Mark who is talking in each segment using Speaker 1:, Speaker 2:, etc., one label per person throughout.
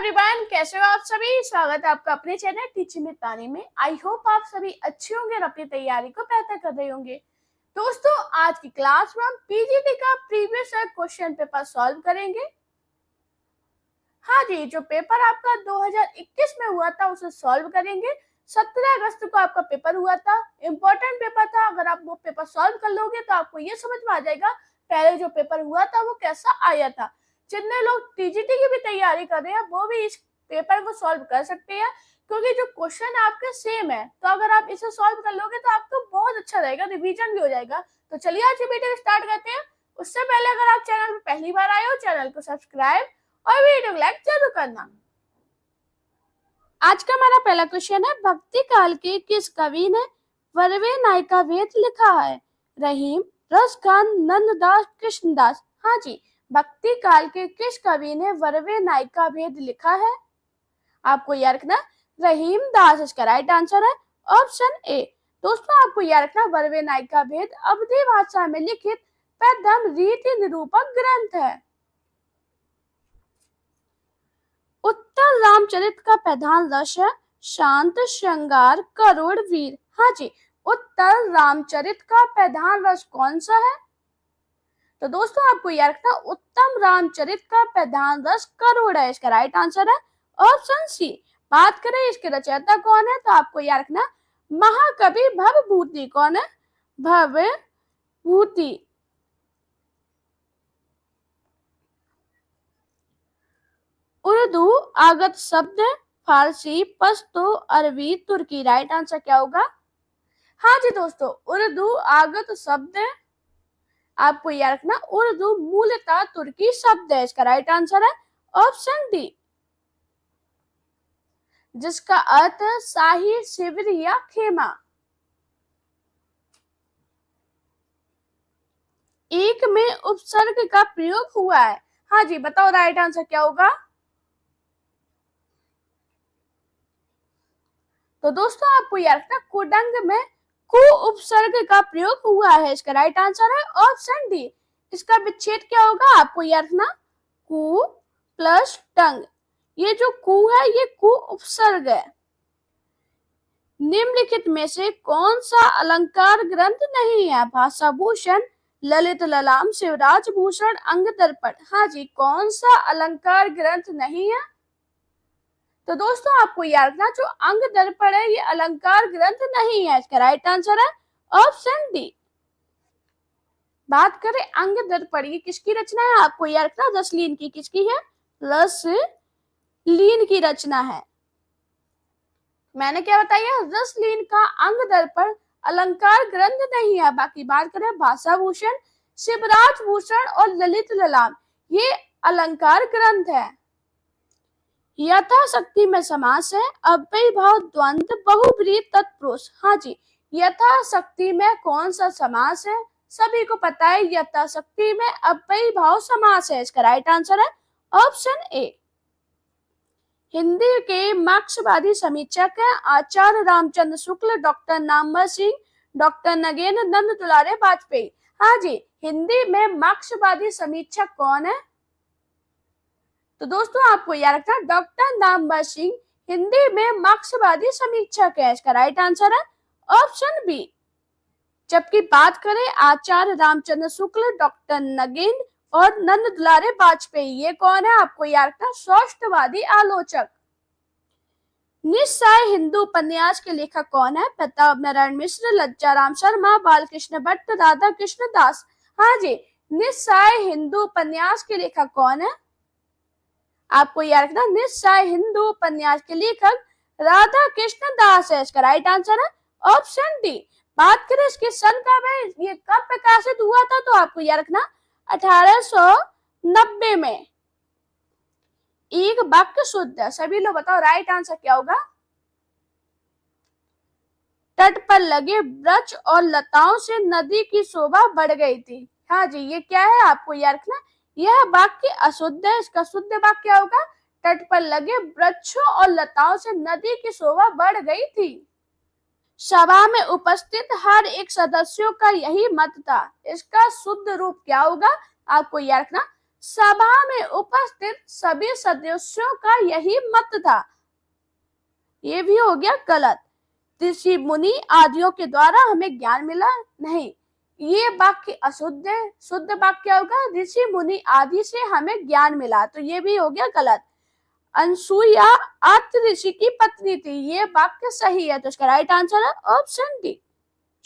Speaker 1: Everyone, कैसे हो आप सभी। स्वागत है आपका अपने चैनल टीचिंग विद तानी में। आई होप आप सभी अच्छे होंगे और अपनी तैयारी को बेहतर कर रहे होंगे। दोस्तों, आज की क्लास में हम पीजीटी का previous year question paper solve करेंगे। हाँ जी, जो पेपर आपका 2021 में हुआ था उसे सॉल्व करेंगे। 17 अगस्त को आपका पेपर हुआ था, इम्पोर्टेंट पेपर था। अगर आप वो पेपर सॉल्व कर लोगे तो आपको ये समझ में आ जाएगा पहले जो पेपर हुआ था वो कैसा आया था। जितने लोग टीजीटी की भी तैयारी कर रहे हैं वो भी इस पेपर को सॉल्व कर सकते हैं, क्योंकि जो क्वेश्चन आपके सेम है। तो अगर आप इसे सॉल्व कर लोगे तो आपको बहुत अच्छा रहेगा, रिवीजन भी हो जाएगा। तो चलिए आज की वीडियो स्टार्ट करते हैं। उससे पहले अगर आप चैनल पर पहली बार आए हो, चैनल को सब्सक्राइब और वीडियो को लाइक जरूर करना। आज का हमारा पहला क्वेश्चन है, भक्ति काल के किस कवि ने वरवे नायिका भेद लिखा है? रहीम, रसखान, नंददास, कृष्णदास। हाँ जी, भक्ति काल के किस कवि ने वरवे नायिका भेद लिखा है? आपको याद रखना रहीम दास इसका राइट आंसर है, ऑप्शन ए। दोस्तों, आपको याद रखना वरवे नायिका भेद अवधी भाषा में लिखित प्रथम रीति निरूपक ग्रंथ है। उत्तर रामचरित का प्रधान रस है शांत, श्रृंगार, करुण, वीर। हाँ जी, उत्तर रामचरित का प्रधान रस कौन सा है? तो दोस्तों, आपको याद रखना उत्तम रामचरित का प्रधान रस करुण है, इसका राइट आंसर है ऑप्शन सी। बात करें इसके रचयिता कौन है, तो आपको याद रखना महाकवि भवभूति। कौन है? भवभूति। उर्दू आगत शब्द, फारसी, पश्तो, अरबी, तुर्की। राइट आंसर क्या होगा? हाँ जी दोस्तों, उर्दू आगत शब्द है। आपको याद रखना उर्दू मूलतः तुर्की शब्द है, इसका राइट आंसर है ऑप्शन डी, जिसका अर्थ है शाही शिविर या खेमा। एक में उपसर्ग का प्रयोग हुआ है। हाँ जी, बताओ राइट आंसर क्या होगा? तो दोस्तों, आपको याद रखना कुडंग में कु उपसर्ग का प्रयोग हुआ है, इसका राइट आंसर है ऑप्शन डी। इसका विच्छेद क्या होगा? आपको याद रखना कु प्लस टंग। ये जो कु है ये कु उपसर्ग है। निम्नलिखित में से कौन सा अलंकार ग्रंथ नहीं है? भाषा भूषण, ललित ललाम, शिवराज भूषण, अंग दर्पण। हाँ जी, कौन सा अलंकार ग्रंथ नहीं है? तो दोस्तों, आपको याद रखना जो अंग दर्पण है ये अलंकार ग्रंथ नहीं है, इसका राइट आंसर है ऑप्शन डी। बात करें अंग दर्पण, ये किसकी रचना है? आपको याद रखना रसलीन की। किसकी है? रसलीन की रचना है। मैंने क्या बताया? रसलीन का अंग दर्पण अलंकार ग्रंथ नहीं है। बाकी बात करें भाषा भूषण, शिवराज भूषण और ललित ललाम, ये अलंकार ग्रंथ है। यथाशक्ति में समास है अव्ययी भाव, द्वंद्व, बहुब्रीहि, तत्पुरुष। हाँ जी, यथाशक्ति में कौन सा समास है? सभी को पता है यथाशक्ति में अव्ययी भाव समास है, इसका राइट आंसर है ऑप्शन ए। हिंदी के मार्क्सवादी समीक्षक है आचार्य रामचंद्र शुक्ल, डॉक्टर नामवर सिंह, डॉक्टर नगेंद्र नंद दुलारे वाजपेयी। हाँ जी, हिंदी में मार्क्सवादी समीक्षक कौन है? तो दोस्तों, आपको याद रखना डॉक्टर नामवर सिंह हिंदी में मार्क्सवादी समीक्षक है, इसका राइट आंसर है ऑप्शन बी। जबकि बात करें आचार्य रामचंद्र शुक्ल, डॉक्टर नगेंद्र और नंद दुलारे वाजपेयी, ये कौन है? आपको याद रखना सौष्ठवादी आलोचक। निस्साय हिंदू उपन्यास के लेखक कौन है? प्रताप नारायण मिश्र, लज्जाराम शर्मा, बालकृष्ण भट्ट, राधा कृष्ण दास। हाँ जी, निस्साय हिंदू उपन्यास के लेखक कौन है? आपको याद रखना निस्साय हिंदू उपन्यास के लेखक राधा कृष्ण दास है, इसका राइट आंसर है ऑप्शन डी। बात करें इसके सन कब है, ये कब प्रकाशित हुआ था, तो आपको याद रखना 1890 में। एक वाक्य शुद्ध है, सभी लोग बताओ राइट आंसर क्या होगा? तट पर लगे वृक्ष और लताओं से नदी की शोभा बढ़ गई थी। हाँ जी, ये क्या है? आपको याद रखना यह वाक्य अशुद्ध है, इसका शुद्ध वाक्य क्या होगा? तट पर लगे वृक्षों और लताओं से नदी की शोभा बढ़ गई थी। सभा में उपस्थित हर एक सदस्यों का यही मत था, इसका शुद्ध रूप क्या होगा? आपको याद रखना सभा में उपस्थित सभी सदस्यों का यही मत था। ये भी हो गया गलत। ऋषि मुनि आदियों के द्वारा हमें ज्ञान मिला, नहीं, ये वाक्य अशुद्ध है। शुद्ध वाक्य क्या होगा? ऋषि मुनि आदि से हमें ज्ञान मिला, तो ये भी हो गया गलत। अनसुईया अत्रि ऋषि की पत्नी थी, ये वाक्य सही है, तो इसका राइट आंसर है ऑप्शन डी।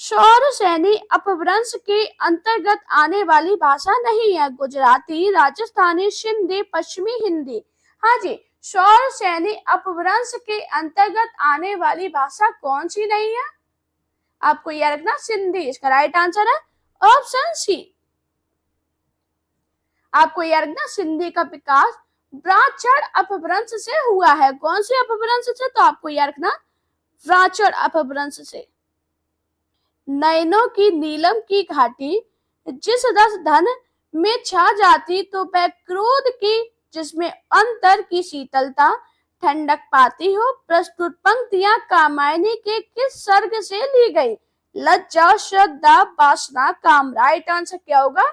Speaker 1: सौरसेनी अपभ्रंश के अंतर्गत आने वाली भाषा नहीं है। गुजराती, राजस्थानी, सिंधी, पश्चिमी हिंदी। हाँ जी, सौरसेनी अपभ्रंश के अंतर्गत आने वाली भाषा कौन सी नहीं है? आपको यह रखना सिंधी, इसका राइट आंसर है ऑप्शन सी। आपको यह रखना सिंधी का विकास व्राचड़ अपभ्रंश से हुआ है। कौन से अपभ्रंश से? तो आपको यह रखना व्राचड़ अपभ्रंश से। नयनों की नीलम की घाटी जिस रस धन में छा जाती, तो वह क्रोध की जिसमें अंतर की शीतलता ठंडक पाती हो। प्रस्तुत पंक्तियां कामायनी के किस सर्ग से ली गई? लज्जा, श्रद्धा, वासना, काम। राइट आंसर क्या होगा?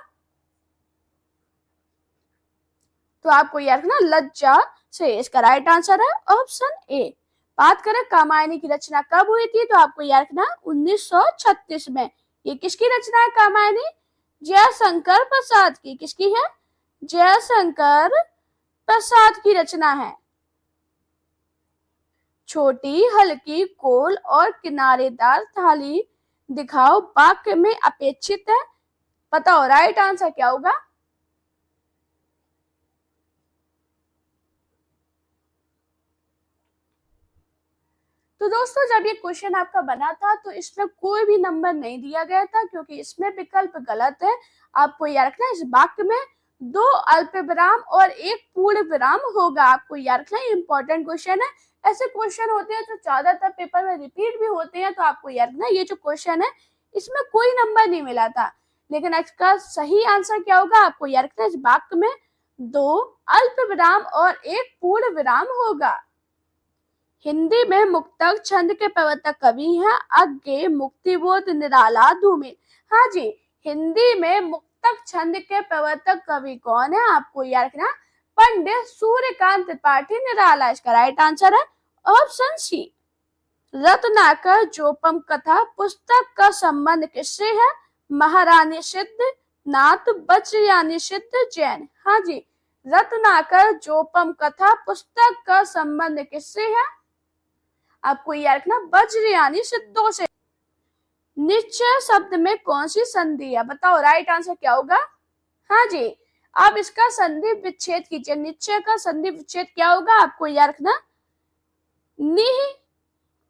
Speaker 1: तो आपको याद रखना लज्जा से, इसका राइट आंसर है ऑप्शन ए। बात करें कामायनी की रचना कब हुई थी, तो आपको याद रखना 1936 में। ये किसकी रचना है कामायनी? जयशंकर प्रसाद की। किसकी है? जयशंकर प्रसाद की रचना है। छोटी, हल्की, गोल और किनारेदार थाली दिखाओ, वाक्य में अपेक्षित है। बताओ राइट आंसर क्या होगा? तो दोस्तों, जब ये क्वेश्चन आपका बना था तो इसमें कोई भी नंबर नहीं दिया गया था, क्योंकि इसमें विकल्प गलत है। आपको याद रखना इस वाक्य में 2 अल्प विराम और 1 पूर्ण विराम होगा। आपको याद रखना इंपॉर्टेंट क्वेश्चन है। ऐसे क्वेश्चन होते हैं जो ज्यादातर पेपर में रिपीट भी होते हैं, तो आपको याद रखना ये जो क्वेश्चन है इसमें कोई नंबर नहीं मिला था। लेकिन इसका सही आंसर क्या होगा? आपको याद रखना इस वाक्य में 2 अल्प विराम और 1 पूर्ण विराम होगा। हिंदी में मुक्तक छंद के प्रवर्तक कवि हैं अज्ञे, मुक्तिबोध, निराला, धूमिल। हाँ जी, हिंदी में मुक्तक छंद के प्रवर्तक कवि कौन है? आपको याद रखना पंडित सूर्यकांत त्रिपाठी निराला। इसका राइट आंसर है ऑप्शन सी। रत्नाकर जोपम कथा पुस्तक का संबंध किससे है? महारानी सिद्ध नाथ, वज्रयानी सिद्ध, जैन। हाँ जी, रत्नाकर जोपम कथा पुस्तक का संबंध किससे है? आपको याद रखना वज्रयानी सिद्धों से। निश्चय शब्द में कौन सी संधि है? बताओ राइट आंसर क्या होगा? हाँ जी, आप इसका संधि विच्छेद कीजिए। निश्चय का संधि विच्छेद क्या होगा? आपको याद रखना निह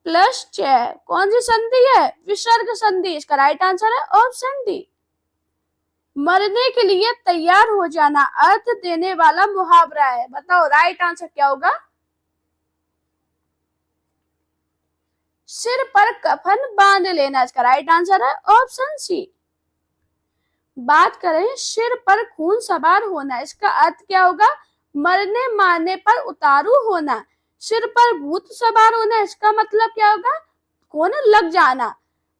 Speaker 1: प्लस चय। कौन सी संधि है? विसर्ग संधि। इसका राइट आंसर है ऑप्शन डी। मरने के लिए तैयार हो जाना अर्थ देने वाला मुहावरा है। बताओ राइट आंसर क्या होगा? सिर पर कफन बांध लेना। इसका राइट आंसर है ऑप्शन सी। बात करें सिर पर खून सवार होना, इसका अर्थ क्या होगा? मरने मारने पर उतारू होना। सिर पर भूत सवार होना, इसका मतलब क्या होगा? खून लग जाना।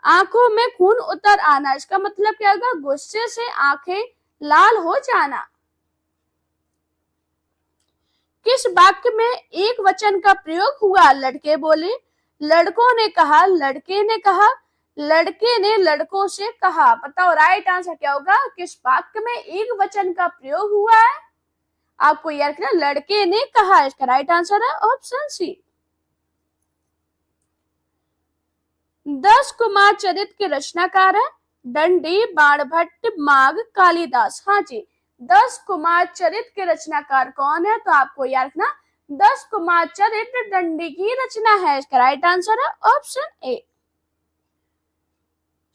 Speaker 1: आंखों में खून उतर आना, इसका मतलब क्या होगा? गुस्से से आंखें लाल हो जाना। किस वाक्य में एक वचन का प्रयोग हुआ? लड़के बोले, लड़कों ने कहा, लड़के ने कहा, लड़के ने लड़कों से कहा। बताओ राइट आंसर क्या होगा? किस वाक्य में एक वचन का प्रयोग हुआ है? आपको याद रखना लड़के ने कहा। इसका राइट आंसर है ऑप्शन सी। 10 कुमार चरित्र के रचनाकार है दंडी, बाणभट्ट, माघ, कालिदास। हाँ जी, 10 कुमार चरित्र के रचनाकार कौन है? तो आपको याद रखना 10 कुमार चरित्र दंडी की रचना है। इसका राइट आंसर है ऑप्शन ए।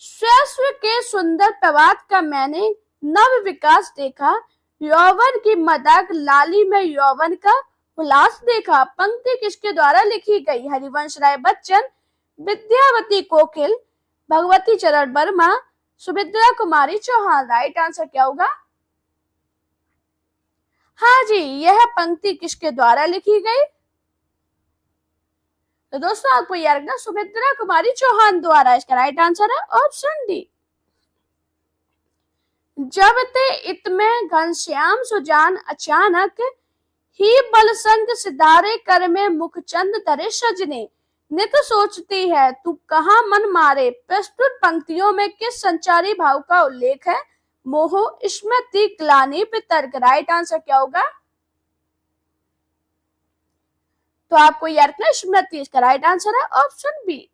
Speaker 1: स्वस्व के सुंदर प्रभात का मैंने नव विकास देखा, यौवन की मदाक लाली में यौवन का उल्लास देखा। पंक्ति किसके द्वारा लिखी गई? हरिवंश राय बच्चन, विद्यावती कोकिल, भगवती चरण वर्मा, सुमित्रा कुमारी चौहान। राइट आंसर क्या होगा? हाँ जी, यह पंक्ति किसके द्वारा लिखी गई? तो दोस्तों आपको याद रखना सुमित्रा कुमारी चौहान द्वारा। इसका राइट आंसर है ऑप्शन डी। जब ते इत में घनश्याम सुजान अचानक ही बलसंग सिधारे कर में मुखचंद धरे सजने। नित सोचती है तू कहाँ मन मारे। प्रस्तुत पंक्तियों में किस संचारी भाव का उल्लेख है? मोह, स्मृति, ग्लानि, वितर्क। राइट आंसर क्या होगा? तो आपको याद रखना स्मृति इसका राइट आंसर है ऑप्शन बी।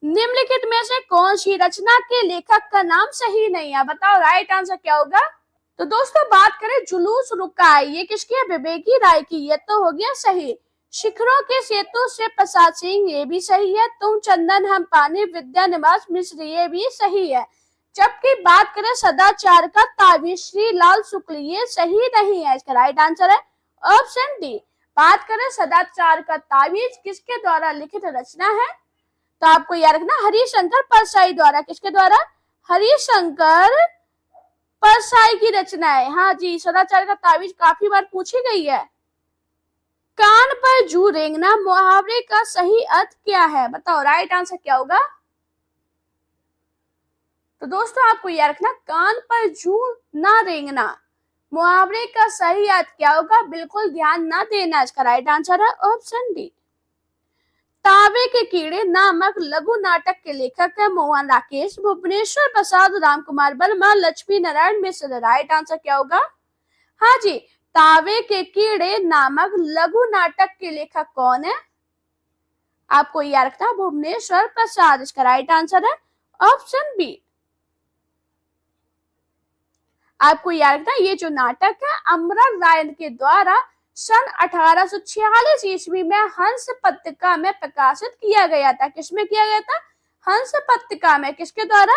Speaker 1: निम्नलिखित में से कौन सी रचना के लेखक का नाम सही नहीं है? बताओ राइट आंसर क्या होगा? तो दोस्तों बात करें जुलूस रुका है, ये किसकी है? विवेकी राय की। ये तो हो गया सही। शिखरों के सेतु से प्रसाद सिंह, ये भी सही है। तुम चंदन हम पानी, विद्या निवास मिश्र, ये भी सही है। जबकि बात करें सदाचार का ताबीज, श्री लाल शुक्ल, ये सही नहीं है। इसका राइट आंसर है ऑप्शन डी। बात करें सदाचार का ताबीज किसके द्वारा लिखित रचना है? तो आपको याद रखना हरिशंकर परसाई द्वारा। किसके द्वारा? हरिशंकर परसाई की रचना है। हाँ जी, सदाचार का ताबीज काफी बार पूछी गई है। कान पर जू रेंगना मुहावरे का सही अर्थ क्या है? बताओ राइट आंसर क्या होगा? तो दोस्तों आपको याद रखना कान पर जू ना रेंगना मुहावरे का सही अर्थ क्या होगा? बिल्कुल ध्यान ना देना। इसका राइट आंसर है ऑप्शन डी। तावे के कीड़े नामक लघु नाटक के लेखक है मोहन राकेश, भुवनेश्वर प्रसाद, रामकुमार वर्मा, लक्ष्मी नारायण मिश्र। राइट आंसर क्या होगा? हाँ जी, तावे के कीड़े नामक लघु नाटक के लेखक कौन है? आपको याद रखना भुवनेश्वर प्रसाद। इसका राइट आंसर है ऑप्शन बी। आपको याद रखना ये जो नाटक है अमृत राय के द्वारा सन 1846 ईस्वी में हंस पत्रिका में प्रकाशित किया गया था। किसमें किया गया था? हंस पत्रिका में। किसके द्वारा?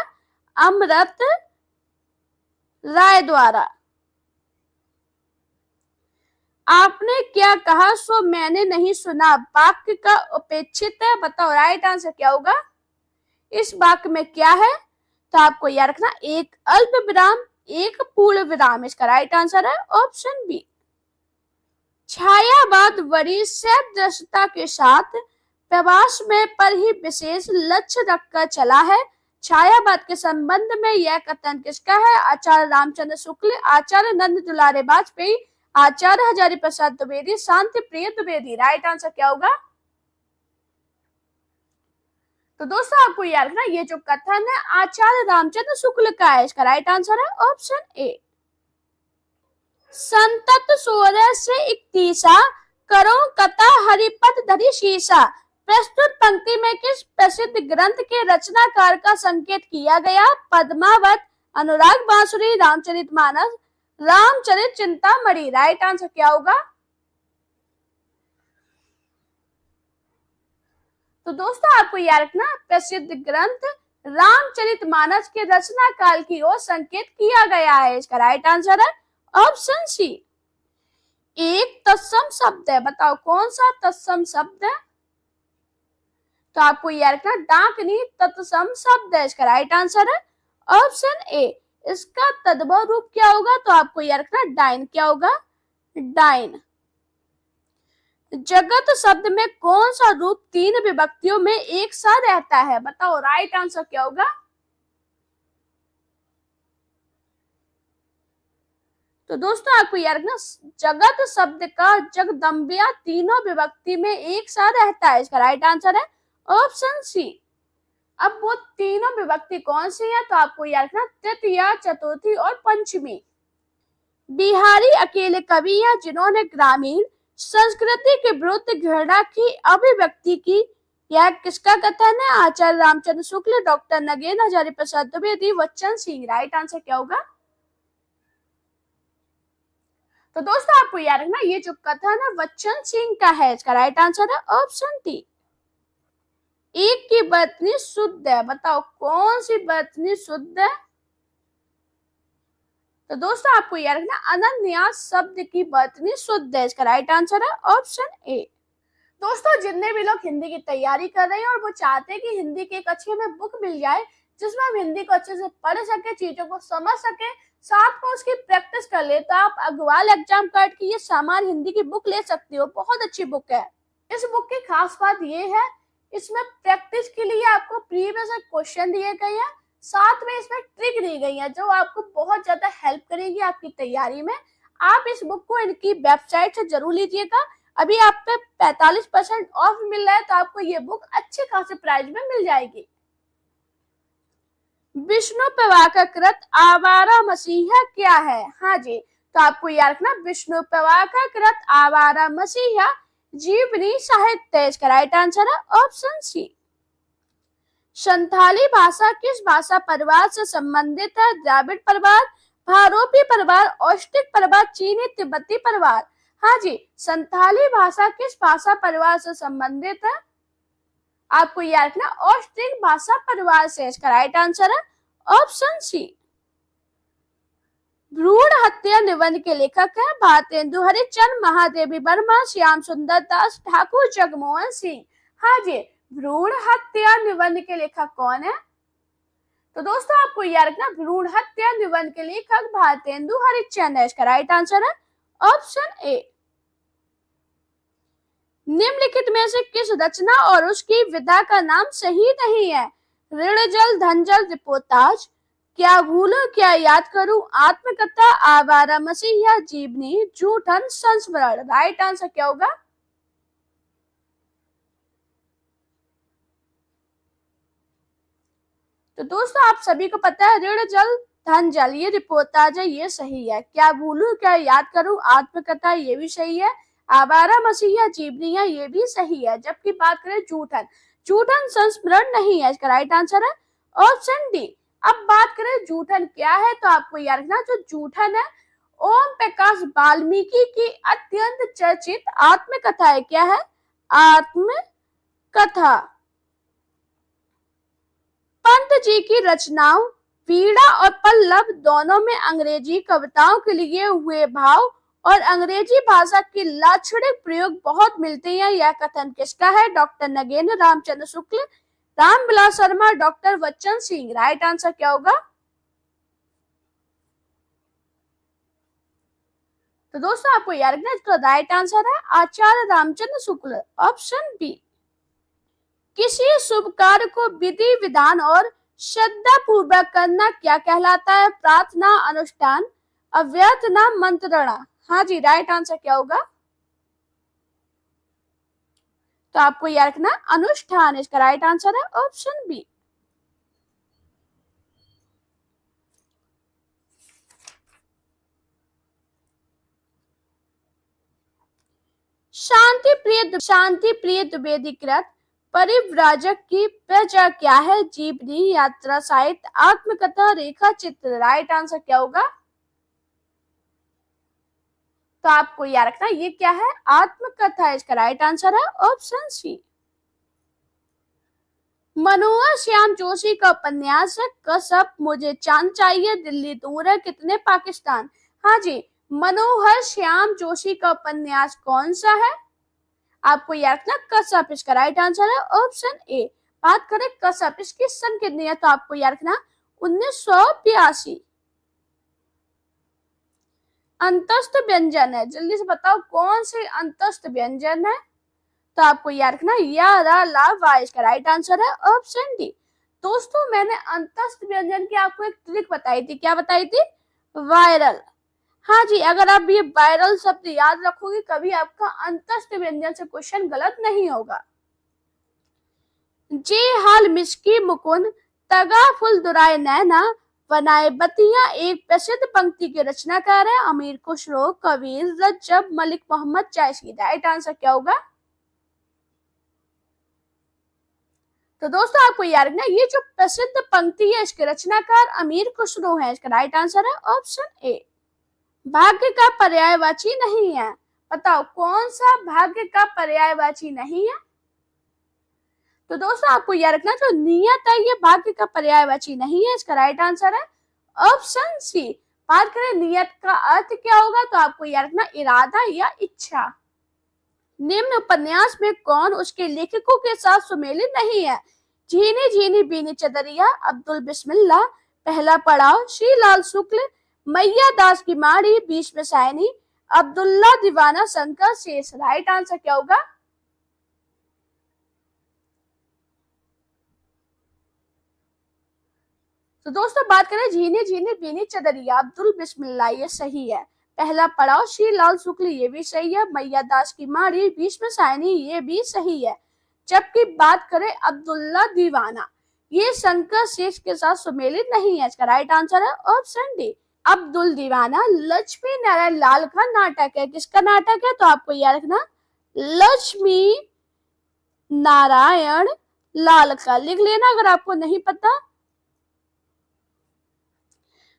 Speaker 1: अमृत राय द्वारा। आपने क्या कहा सो मैंने नहीं सुना, वाक्य का उपेक्षित है। बताओ राइट आंसर क्या होगा? इस वाक्य में क्या है? तो आपको याद रखना एक अल्प विराम, एक पूर्ण विराम। इसका राइट आंसर है ऑप्शन बी। छायावाद वरिष्ठ दृश्यता के साथ प्रवास में पर ही विशेष लक्ष्य रखकर चला है। छायावाद के संबंध में यह कथन किसका है? आचार्य रामचंद्र शुक्ल, आचार्य नंद दुलारे वाजपेयी, आचार्य हजारी प्रसाद द्विवेदी, शांति प्रिय द्विवेदी। राइट आंसर क्या होगा? तो दोस्तों आपको याद रखना ये जो कथन है आचार्य रामचंद्र शुक्ल का है। इसका राइट आंसर है ऑप्शन ए। संतत 16 से 31 करो कथा हरिपद धरी शीशा। प्रस्तुत पंक्ति में किस प्रसिद्ध ग्रंथ के रचनाकार का संकेत किया गया? पद्मावत, अनुराग बांसुरी, रामचरितमानस, रामचरित चिंतामणि। राइट आंसर क्या होगा? तो दोस्तों आपको याद रखना प्रसिद्ध ग्रंथ रामचरितमानस के रचना काल की ओर संकेत किया गया है। इसका राइट आंसर है ऑप्शन सी। एक तत्सम शब्द है, बताओ कौन सा तत्सम शब्द है? तो आपको याद रखना डाकनी तत्सम शब्द है। इसका राइट आंसर है ऑप्शन ए। इसका तद्भव रूप क्या होगा? तो आपको याद रखना डाइन। क्या होगा? डाइन। जगत शब्द में कौन सा रूप 3 विभक्तियों में एक साथ रहता है? बताओ राइट आंसर क्या होगा? तो दोस्तों आपको याद रखना जगत शब्द का जगदम्बिया तीनों विभक्ति में एक साथ रहता है। इसका राइट आंसर है ऑप्शन सी। अब वो तीनों विभक्ति कौन सी है? तो आपको याद रखना तृतीया, चतुर्थी और पंचमी। बिहारी अकेले कवि हैं जिन्होंने ग्रामीण संस्कृति के विरुद्ध घृणा की अभिव्यक्ति की। यह किसका कथन है? आचार्य रामचंद्र शुक्ल, डॉक्टर नगेंद्र हजारी प्रसाद द्विवेदी, वचन सिंह। राइट आंसर क्या होगा? तो दोस्तों आपको याद रखना ये जो कथन है वचन सिंह का है। इसका राइट आंसर है ऑप्शन डी। एक की वर्तनी शुद्ध है, बताओ कौन सी वर्तनी शुद्ध है? तो दोस्तों आपको याद रखना अनन्यास शब्द की वर्तनी शुद्ध है। इसका राइट आंसर है ऑप्शन ए। दोस्तों जितने भी लोग हिंदी की तैयारी कर रहे हैं और वो चाहते हैं कि हिंदी की एक अच्छी हमें बुक मिल जाए जिसमें हम हिंदी को अच्छे से पढ़ सके, चीजों को समझ सके, साथ में उसकी प्रैक्टिस कर ले, तो आप अग्रवाल एग्जाम कार्ड की ये सामान्य हिंदी की बुक ले सकते हो। बहुत अच्छी बुक है। इस बुक की खास बात ये है इसमें प्रैक्टिस के लिए आपको प्रीवियस क्वेश्चन दिए गए हैं, साथ में इसमें ट्रिक दी गई है जो आपको बहुत ज्यादा हेल्प करेगी आपकी तैयारी में। आप इस बुक को इनकी वेबसाइट से जरूर लीजिएगा। अभी आप पे 45% ऑफ मिल रहा है, तो आपको ये बुक अच्छे खासे प्राइस में मिल जाएगी। विष्णु प्रभाकरकृत आवारा मसीहा क्या है? हाँ जी, तो आपको याद रखना, विष्णु प्रभाकरकृत आवारा मसीहा जीवनी साहित्य। इसका राइट आंसर है ऑप्शन सी। संथाली भाषा किस भाषा परिवार से संबंधित है? द्राविड़ परिवार, भारोपी परिवार, ऑस्ट्रिक परिवार, चीनी तिब्बती परिवार। हाँ जी, संथाली भाषा किस भाषा परिवार से संबंधित है? आपको याद रखना, ऑस्ट्रिक भाषा परिवार से। इसका राइट आंसर है ऑप्शन सी। भ्रूण हत्या निबंध के लेखक है? भारतेंदु हरिश्चंद्र, महादेवी वर्मा, श्याम सुंदर दास, ठाकुर जगमोहन सिंह। हाँ जी, भ्रूण हत्या निबंध के लेखक कौन है? तो दोस्तों आपको याद रखना, भ्रूण हत्या निबंध के लेखक भारतेंदु हरिश्चंद्र। इसका राइट आंसर है ऑप्शन ए। निम्नलिखित में से किस रचना और उसकी विधा का नाम सही नहीं है? ऋण जल, धन जल, रिपोर्टाज, क्या भूलूं क्या याद करूं, आत्मकथा, आवारा मसीहा, जीवनी, जूठन, संस्मरण। राइट आंसर क्या होगा? तो दोस्तों आप सभी को पता है, ऋण जल धन जल ये रिपोर्टाज है, ये सही है। क्या भूलूं क्या याद करूं, आत्मकथा, ये भी सही है। आवारा मसीहा, जीवनी है, ये भी सही है। जबकि बात करें जूठन, जूठन संस्मरण नहीं है। इसका राइट आंसर है ऑप्शन डी। अब बात करें जूठन क्या है, तो आपको याद रखना, जो जूठन है ओम प्रकाश वाल्मीकि की अत्यंत चर्चित आत्मकथा है। क्या है? आत्मकथा। पंत जी की रचनाओं वीणा और पल्लव दोनों में अंग्रेजी कविताओं के लिए हुए भाव और अंग्रेजी भाषा की लाक्षणिक प्रयोग बहुत मिलते हैं। यह कथन किसका है? Doctor Nagendra Ramchandra Shukla, Ramvilas Sharma, doctor Bachchan Singh. Right answer क्या होगा? तो दोस्तों आपको याद रखना, इसका राइट आंसर है आचार्य रामचंद्र शुक्ल, ऑप्शन बी। किसी शुभ कार्य को विधि विधान और श्रद्धा पूर्वक करना क्या कहलाता है? प्रार्थना, अनुष्ठान, अभ्यर्थना, मंत्रणा। हाँ जी, राइट आंसर क्या होगा? तो आपको याद रखना, अनुष्ठान। इसका राइट आंसर है ऑप्शन बी। शांति प्रिय द्विवेदीकृत परिव्राजक की प्रजा क्या है? जीवनी, यात्रा, साहित्य, आत्मकथा, रेखा चित्र। राइट आंसर क्या होगा? तो आपको याद रखना, ये क्या है? आत्मकथा। इसका राइट आंसर है ऑप्शन सी। मनोहर श्याम जोशी का उपन्यास है कसब, मुझे चांद चाहिए, दिल्ली दूर है, कितने पाकिस्तान। हाँ जी, मनोहर श्याम जोशी का उपन्यास कौन सा है? आपको याद रखना, कसब। इसका राइट आंसर है ऑप्शन ए। बात करें कसब, इसकी सन कितनी है, तो आपको याद रखना 1982। अंतस्थ व्यंजन है, जल्दी से बताओ कौन से अंतस्थ व्यंजन है? तो आपको याद रखना, या रा ला वा। इसका राइट आंसर है ऑप्शन डी। दोस्तों मैंने अंतस्थ व्यंजन की आपको एक ट्रिक बताई थी। क्या बताई थी? वायरल। हाँ जी, अगर आप ये वायरल शब्द याद रखोगे, कभी आपका अंतस्थ व्यंजन से क्वेश्चन गलत नहीं होगा। जे हाल मिस्की मुकुंद, तगा फुल दुराए नैना, बनाए बतिया एक प्रसिद्ध पंक्ति के रचनाकार है। अमीर खुसरो, कबीर, रज्जब, मलिक मोहम्मद चायसी। राइट आंसर क्या होगा? तो दोस्तों आपको याद रखना, ये जो प्रसिद्ध पंक्ति है इसके रचनाकार अमीर खुसरो है। इसका राइट आंसर है ऑप्शन ए। भाग्य का पर्यायवाची नहीं है, बताओ कौन सा भाग्य का पर्यायवाची नहीं है? तो दोस्तों आपको याद रखना, जो नियत है ये भाग्य का पर्यायवाची नहीं है। इसका राइट आंसर है ऑप्शन सी। बात करें नियत का अर्थ क्या होगा, तो आपको याद रखना, इरादा या इच्छा। निम्न उपन्यास में कौन उसके लेखकों के साथ सुमेलित नहीं है? झीनी झीनी बीनी चदरिया, अब्दुल बिस्मिल्लाह, पहला पड़ाव, श्री लाल शुक्ल, मैया दास की माड़ी, बीच में सायनी, अब्दुल्ला दीवाना, शंकर शेष। राइट आंसर क्या होगा? तो दोस्तों बात करें झीनी झीनी बीनी चदरिया अब्दुल बिस्मिल्लाह, ये सही है। पहला पड़ाव श्री लाल शुक्ल, ये भी सही है। मैया दास की माड़ी बीच में सायनी, ये भी सही है। जबकि बात करें अब्दुल्ला दीवाना, ये शंकर शेष के साथ सुमेलित नहीं है। इसका राइट आंसर है ऑप्शन डी अब्दुल दीवाना लक्ष्मी नारायण लाल का नाटक है। किसका नाटक है? तो आपको याद रखना लक्ष्मी नारायण लाल का, लिख लेना अगर आपको नहीं पता।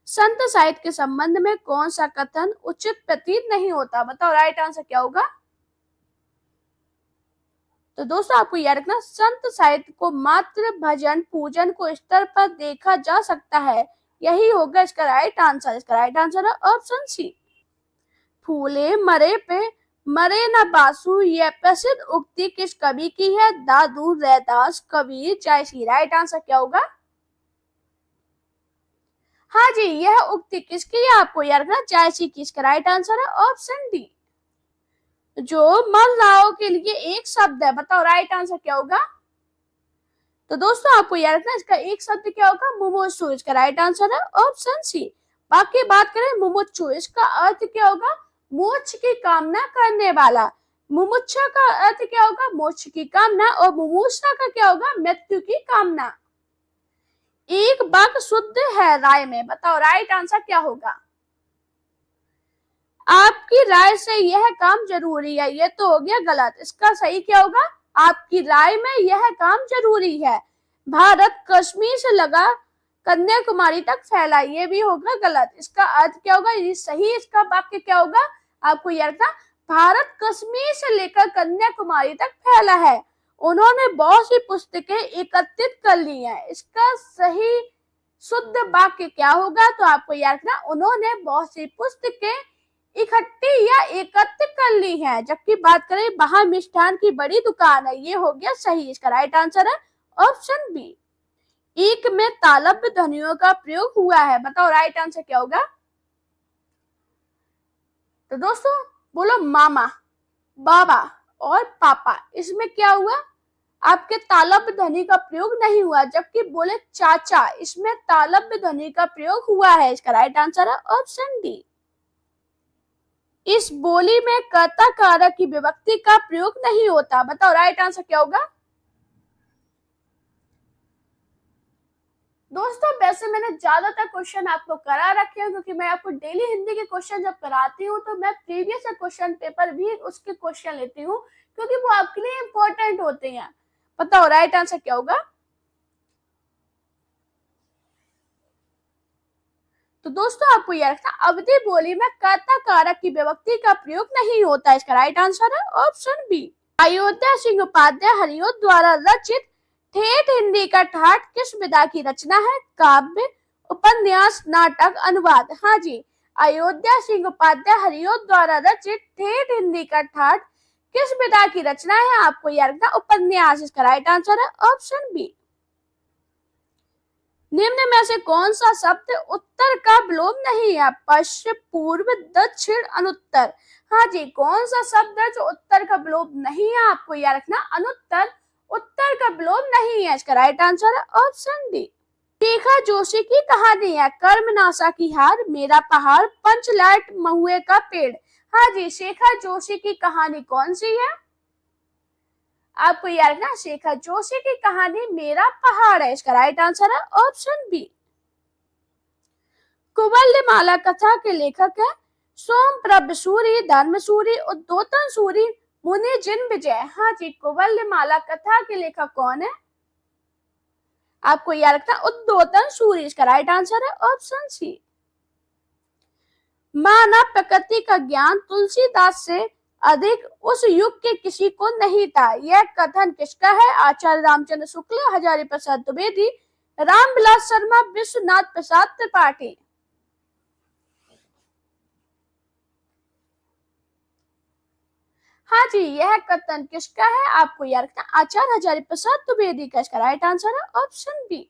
Speaker 1: संत साहित्य के संबंध में कौन सा कथन उचित प्रतीत नहीं होता? बताओ राइट आंसर क्या होगा? तो दोस्तों आपको याद रखना संत साहित्य को मात्र भजन पूजन को स्तर पर देखा जा सकता है, यही होगा इसका राइट आंसर। इसका राइट आंसर है ऑप्शन सी फूले मरे पे मरे न बासु, यह प्रसिद्ध उक्ति किस कवि की है? दादू रैदास कबीर जायसी। राइट आंसर क्या होगा? हाँ जी, यह उक्ति किसकी है? आपको याद रखना जायसी की। इसका राइट आंसर है ऑप्शन डी जो मल्लाहों के लिए एक शब्द है। बताओ राइट आंसर क्या होगा? तो दोस्तों आपको याद रखना इसका एक शब्द क्या होगा? मुमुक्षु। इसका राइट आंसर है ऑप्शन सी। बाकी बात करें मुमुक्षु, इसका अर्थ क्या होगा? मोक्ष की कामना करने वाला। मुमुक्षा का अर्थ क्या होगा? मोक्ष की कामना, और मुमुक्षा का क्या होगा? मृत्यु की कामना। एक वाक्य शुद्ध है राय में, बताओ राइट आंसर क्या होगा? आपकी राय से यह काम जरूरी है, ये तो हो गया गलत। इसका सही क्या होगा? आपकी राय में यह काम जरूरी है। भारत कश्मीर से लगा कन्याकुमारी तक फैला, ये भी होगा गलत। इसका अर्थ क्या होगा? ये सही इसका वाक्य क्या होगा? आपको याद रखना भारत कश्मीर से लेकर कन्याकुमारी तक फैला है। उन्होंने बहुत सी पुस्तकें एकत्रित कर ली हैं। इसका सही शुद्ध वाक्य क्या होगा? तो आपको याद रखना उन्होंने बहुत सी पुस्तकें इकट्ठी या एकत्र कर ली है। जबकि बात करें बाहर मिष्ठान की बड़ी दुकान है, ये हो गया सही। इसका राइट आंसर है ऑप्शन बी एक में तालव्य ध्वनियों का प्रयोग हुआ है। बताओ राइट आंसर क्या होगा? तो दोस्तों बोलो मामा, बाबा और पापा, इसमें क्या हुआ? आपके तालव्य ध्वनि का प्रयोग नहीं हुआ। जबकि बोले चाचा, इसमें तालव्य ध्वनि का प्रयोग हुआ है। इसका राइट आंसर है ऑप्शन डी इस बोली में कर्ता कारक की विभक्ति का प्रयोग नहीं होता। बताओ राइट आंसर क्या होगा? दोस्तों वैसे मैंने ज्यादातर क्वेश्चन आपको करा रखे हैं, क्योंकि मैं आपको डेली हिंदी के क्वेश्चन जब कराती हूँ तो मैं प्रीवियस क्वेश्चन पेपर भी उसके क्वेश्चन लेती हूँ, क्योंकि वो आपके लिए इम्पोर्टेंट होते हैं। बताओ राइट आंसर क्या होगा? तो दोस्तों आपको याद रखना अवधि बोली में कर्ता कारक की विभक्ति का प्रयोग नहीं होता। इसका राइट आंसर है ऑप्शन बी अयोध्या सिंह उपाध्याय हरिओ द्वारा रचित ठेठ हिंदी का ठाठ किस विधा की रचना है? काव्य, उपन्यास, नाटक, अनुवाद। हाँ जी, अयोध्या सिंह उपाध्याय हरिओ द्वारा रचित ठेठ हिंदी का ठाठ किस विधा की रचना है? आपको याद रखना उपन्यास। इसका राइट आंसर है ऑप्शन बी निम्न में से कौन सा शब्द उत्तर का विलोम नहीं है? पश्चिम, पूर्व, दक्षिण, अनुत्तर। हाँ जी, कौन सा शब्द है जो उत्तर का विलोम नहीं है? आपको याद रखना अनुत्तर उत्तर का विलोम नहीं है। इसका राइट आंसर है ऑप्शन डी शेखा जोशी की कहानी है कर्मनाशा की हार, मेरा पहाड़, पंचलाट, महुए का पेड़। हाँ जी, शेखा जोशी की कहानी कौन सी है? आपको याद रखना शेखर जोशी की कहानी मेरा पहाड़ है। इसका राइट आंसर है ऑप्शन बी कुवल्यमाला कथा के लेखक है सोमप्रभ सूरी, धर्मसूरी, उद्योतन सूरी, मुनि जिन विजय। हाँ जी, कुवल्यमाला कथा के लेखक कौन है? आपको याद रखना उद्योतन सूरी। इसका राइट आंसर है ऑप्शन सी मानव प्रकृति का ज्ञान तुलसीदास से अधिक उस युग के किसी को नहीं था, यह कथन किसका है? आचार्य रामचंद्र शुक्ल, हजारी प्रसाद द्विवेदी, रामविलास शर्मा, विश्वनाथ प्रसाद त्रिपाठी। हाँ जी, यह कथन किसका है? आपको याद रखना आचार्य हजारी प्रसाद द्विवेदी का। इसका राइट आंसर है ऑप्शन बी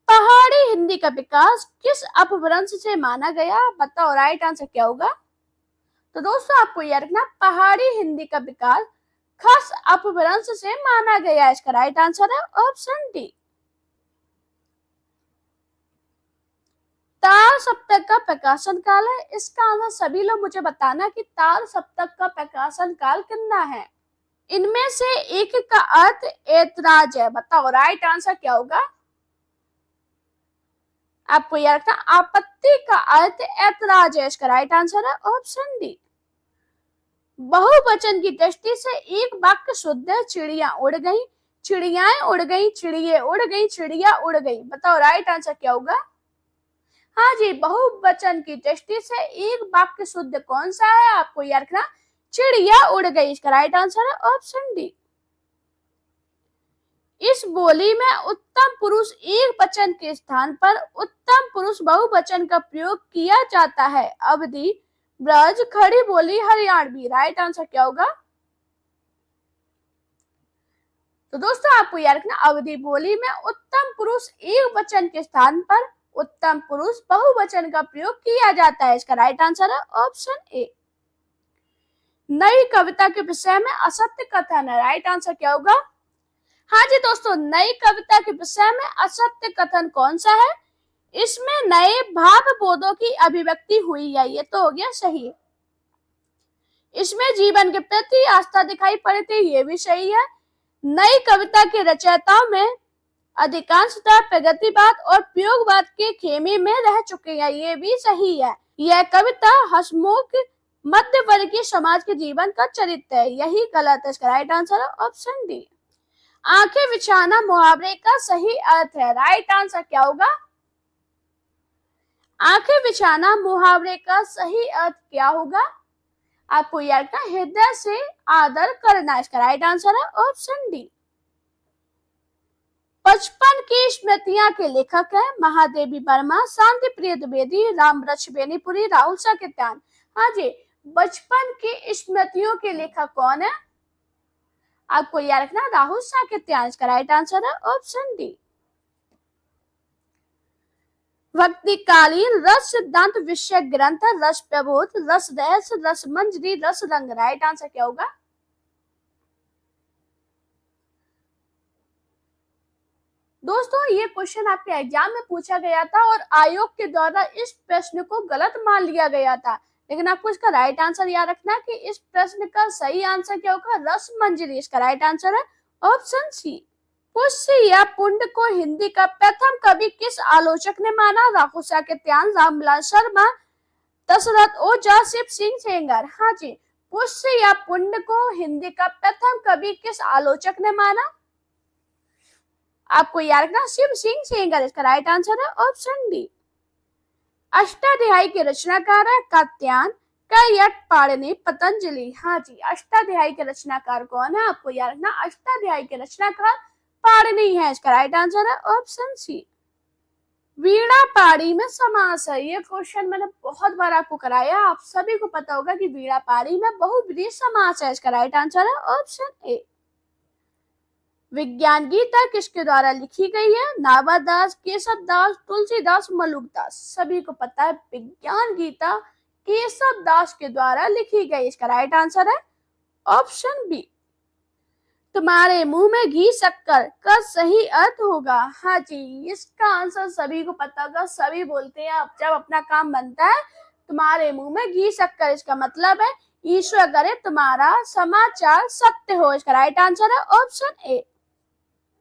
Speaker 1: पहाड़ी हिंदी का विकास किस अपभ्रंश से माना गया? बताओ राइट आंसर क्या होगा? तो दोस्तों आपको याद रखना पहाड़ी हिंदी का विकास खस अपभ्रंश से माना गया। इसका राइट आंसर है ऑप्शन डी तार सप्तक का प्रकाशन काल है? इसका आंसर सभी लोग मुझे बताना कि तार सप्तक का प्रकाशन काल कितना है। इनमें से एक का अर्थ ऐतराज है, बताओ राइट आंसर क्या होगा? आपको याद रखना, आपत्ति का अर्थ ऐतराज है, इसका राइट आंसर है ऑप्शन डी। बहुवचन की दृष्टि से एक वाक्य शुद्ध है, चिड़िया उड़ गई, चिड़ियाएं उड़ गई, चिड़िए उड़ गई, चिड़िया उड़ गई, बताओ राइट आंसर क्या होगा? हाँ जी, बहुवचन की दृष्टि से एक वाक्य शुद्ध कौन सा है? आपको याद रखना, चिड़िया उड़ गई, इसका राइट आंसर है ऑप्शन डी। इस बोली में उत्तम पुरुष एक वचन के स्थान पर उत्तम पुरुष बहुवचन का प्रयोग किया जाता है। अवधि, ब्रज, खड़ी बोली, हरियाणवी, राइट आंसर क्या होगा? तो दोस्तों आपको याद रखना, अवधि बोली में उत्तम पुरुष एक वचन के स्थान पर उत्तम पुरुष बहुवचन का प्रयोग किया जाता है, इसका राइट आंसर है ऑप्शन ए। नई कविता के विषय में असत्य कथन है, राइट आंसर क्या होगा? हाँ जी दोस्तों, नई कविता के विषय में असत्य कथन कौन सा है? इसमें नए भाव बोधों की अभिव्यक्ति हुई है, ये तो हो गया सही। इसमें जीवन के प्रति आस्था दिखाई पड़ी थी, ये भी सही है। नई कविता के रचयिताओं में अधिकांशतः प्रगतिवाद और प्रयोगवाद के खेमे में रह चुके हैं, ये भी सही है। यह कविता हसमुख मध्य वर्गीय समाज के जीवन का चरित्र है, यही गलत है, इसका राइट आंसर है ऑप्शन डी। आंखें बिछाना मुहावरे का सही अर्थ है, राइट आंसर क्या होगा? आंखें बिछाना मुहावरे का सही अर्थ क्या होगा? आपको याद रखना, हृदय से आदर करना, इसका राइट आंसर है ऑप्शन डी। बचपन की स्मृतियां के लेखक है महादेवी वर्मा, शांति प्रिय द्विवेदी, रामवृक्ष बेनीपुरी, राहुल साकेत्यान। हाँ जी, बचपन की स्मृतियों के लेखक कौन है? आपको याद रखना, राहुल साकेत्यान, इसका राइट आंसर है ऑप्शन डी। भक्तिकालीन रस सिद्धांत विषय ग्रंथ रस प्रबोध, रस रहस्य, रस मंजरी, रस रंग, राइट आंसर क्या होगा? दोस्तों ये क्वेश्चन आपके एग्जाम में पूछा गया था और आयोग के द्वारा इस प्रश्न को गलत मान लिया गया था, लेकिन आपको इसका राइट आंसर याद रखना कि इस प्रश्न का सही आंसर क्या होगा? रस मंजरी, इसका राइट आंसर है ऑप्शन सी। पुष्य या पुंड को हिंदी का प्रथम कवि किस आलोचक ने माना? राहुल साकेत्यान, रामविलास शर्मा, दशरथ ओझा, शिव सिंह सेंगर। हाँ जी, पुष्य या पुंड को हिंदी का प्रथम कवि किस आलोचक ने माना? आपको याद रखना, शिव सिंह सेंगर, इसका राइट आंसर है ऑप्शन डी। अष्टाध्यायी के रचनाकार है कात्यायन, कैयट, पाणिनि, पतंजलि। हाँ जी, अष्टाध्यायी के रचनाकार कौन है? आपको याद रखना, अष्टाध्यायी के रचनाकार पाणिनि है, इसका राइट आंसर है ऑप्शन सी। वीणा पाणी में समास है, ये क्वेश्चन मैंने बहुत बार आपको कराया, आप सभी को पता होगा कि वीणा पाणी में बहुब्रीहि समास है, इसका राइट आंसर है ऑप्शन ए। विज्ञान गीता किसके द्वारा लिखी गई है? नावादास, केशव दास, तुलसीदास, मलुकदास। सभी को पता है विज्ञान गीता केशव दास के द्वारा लिखी गई, इसका राइट आंसर है ऑप्शन बी। तुम्हारे मुंह में घी शक्कर का सही अर्थ होगा? हाँ जी, इसका आंसर सभी को पता होगा, सभी बोलते हैं जब अपना काम बनता है तुम्हारे मुंह में घी शक्कर, इसका मतलब है ईश्वर करे तुम्हारा समाचार सत्य हो, इसका राइट आंसर है ऑप्शन ए।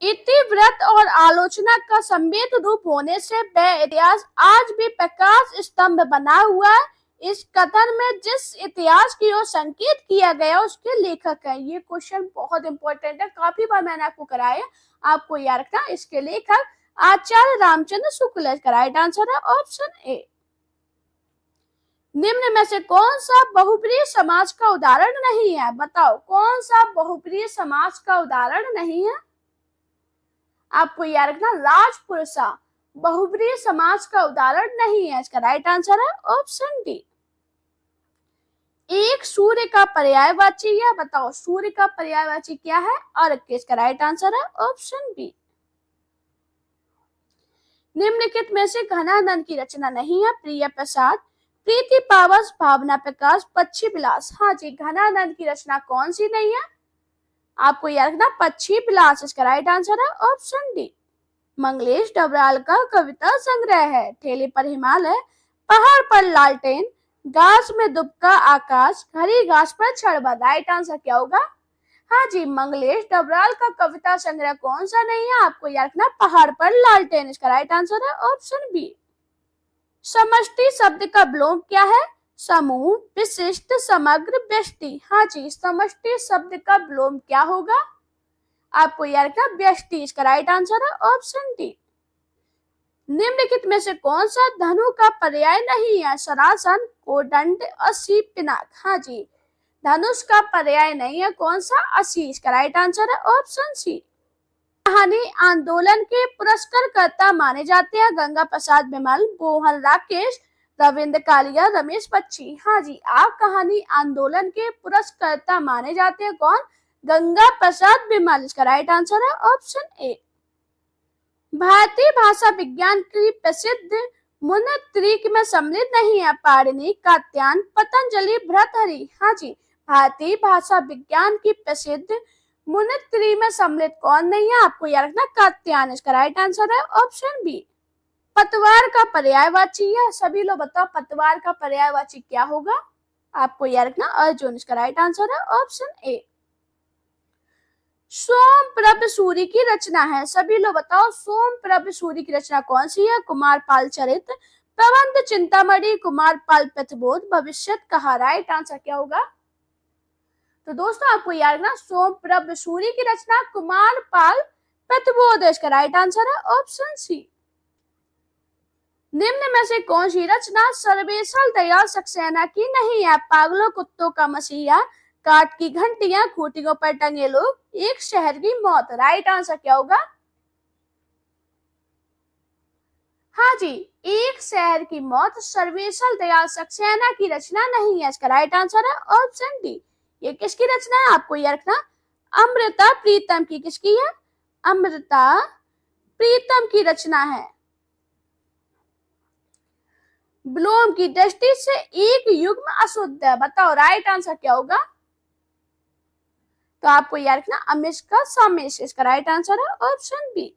Speaker 1: इतिवृत्त और आलोचना का संवेद रूप होने से वह इतिहास आज भी प्रकाश स्तंभ बना हुआ है। इस कथन में जिस इतिहास की ओर संकेत किया गया उसके लेखक है। ये क्वेश्चन बहुत इंपॉर्टेंट है, काफी बार मैंने आपको कराया, आपको याद रखना। इसके लेखक आचार्य रामचंद्र शुक्ल, इसका राइट आंसर है ऑप्शन ए। निम्न में से कौन सा बहुब्रीहि समास का उदाहरण नहीं है? बताओ कौन सा बहुब्रीहि समास का उदाहरण नहीं है? आपको याद रखना, राजपुरुषा बहुब्रीहि समास का उदाहरण नहीं है, इसका राइट आंसर है ऑप्शन डी। एक सूर्य का पर्यायवाची है, बताओ सूर्य का पर्यायवाची क्या है? अर्क, इसका राइट आंसर है ऑप्शन बी। निम्नलिखित में से घनानंद की रचना नहीं है? प्रिय प्रसाद, प्रीति पावस, भावना प्रकाश, पक्षी विलास। हाँ जी, घनानंद की रचना कौन सी नहीं है? आपको याद रखना, पक्षी विलास, इसका राइट आंसर है ऑप्शन डी। मंगलेश डबराल का कविता संग्रह है ठेले पर हिमालय, पहाड़ पर लालटेन, घास में दुबका आकाश, हरी घास पर छड़बा। राइट आंसर क्या होगा? हाँ जी, मंगलेश डबराल का कविता संग्रह कौन सा नहीं है? आपको याद रखना पहाड़ पर लालटेन, इसका राइट आंसर है ऑप्शन बी। समष्टि शब्द का विलोम क्या है? समूह, विशिष्ट, समग्र, व्यष्टि। हाँ जी, समष्टि शब्द का विलोम क्या होगा? आपको याद रखना व्यष्टि, इसका राइट आंसर है ऑप्शन डी। निम्नलिखित में से कौन सा धनु का पर्याय नहीं है? सरासन, कोदंड, अस्सी, पिनाक। हाँ जी, धनुष का पर्याय नहीं है कौन सा? अस्सी, इसका राइट आंसर है ऑप्शन सी। कहानी आंदोलन के पुरस्कारकर्ता माने जाते हैं? गंगा प्रसाद बिमल, मोहन राकेश, रविंद्र कालिया, रमेश बच्ची। हाँ जी, आप कहानी आंदोलन के पुरस्कारकर्ता माने जाते हैं कौन? गंगा प्रसाद बिमल, इसका राइट आंसर है ऑप्शन ए। भारतीय भाषा विज्ञान की प्रसिद्ध मुनित्रिक में सम्मिलित नहीं है? पाणिनि, कात्यायन, पतंजलि, भर्तृहरि। हाँ जी, भारतीय भाषा विज्ञान की प्रसिद्ध मुनित्री में सम्मिलित कौन नहीं है? आपको याद रखना कात्यायन, इसका राइट आंसर है ऑप्शन बी। पतवार का पर्यायवाची है? सभी लोग बताओ पतवार का पर्यायवाची क्या होगा? आपको याद रखना अर्जुन, इसका राइट आंसर है ऑप्शन ए। सोमप्रभ सूरी की रचना है? सभी लोग बताओ सोमप्रभ सूरी की रचना कौन सी है? कुमारपाल चरित, प्रबंध चिंतामणि, कुमारपाल प्रतिबोध, भविष्यत कहा। राइट आंसर क्या होगा? तो दोस्तों आपको याद रखना सोमप्रभ सूरी की रचना कुमारपाल प्रतिबोध, इसका राइट आंसर है ऑप्शन सी। निम्न में से कौन सी रचना सर्वेश्वर दयाल सक्सेना की नहीं है? पागलों कुत्तों का मसीहा, काट की घंटियां, खूंटियों पर टंगे लोग, एक शहर की मौत। राइट आंसर क्या होगा? हाँ जी, एक शहर की मौत सर्वेश्वर दयाल सक्सेना की रचना नहीं है, इसका राइट आंसर है ऑप्शन डी। ये किसकी रचना है? आपको यह रखना अमृता प्रीतम की। किसकी है? अमृता प्रीतम की रचना है। विलोम की दृष्टि से एक युग्म अशुद्ध है, बताओ राइट आंसर क्या होगा? तो आपको याद रखना अमिश का समेश, इसका राइट आंसर है ऑप्शन बी।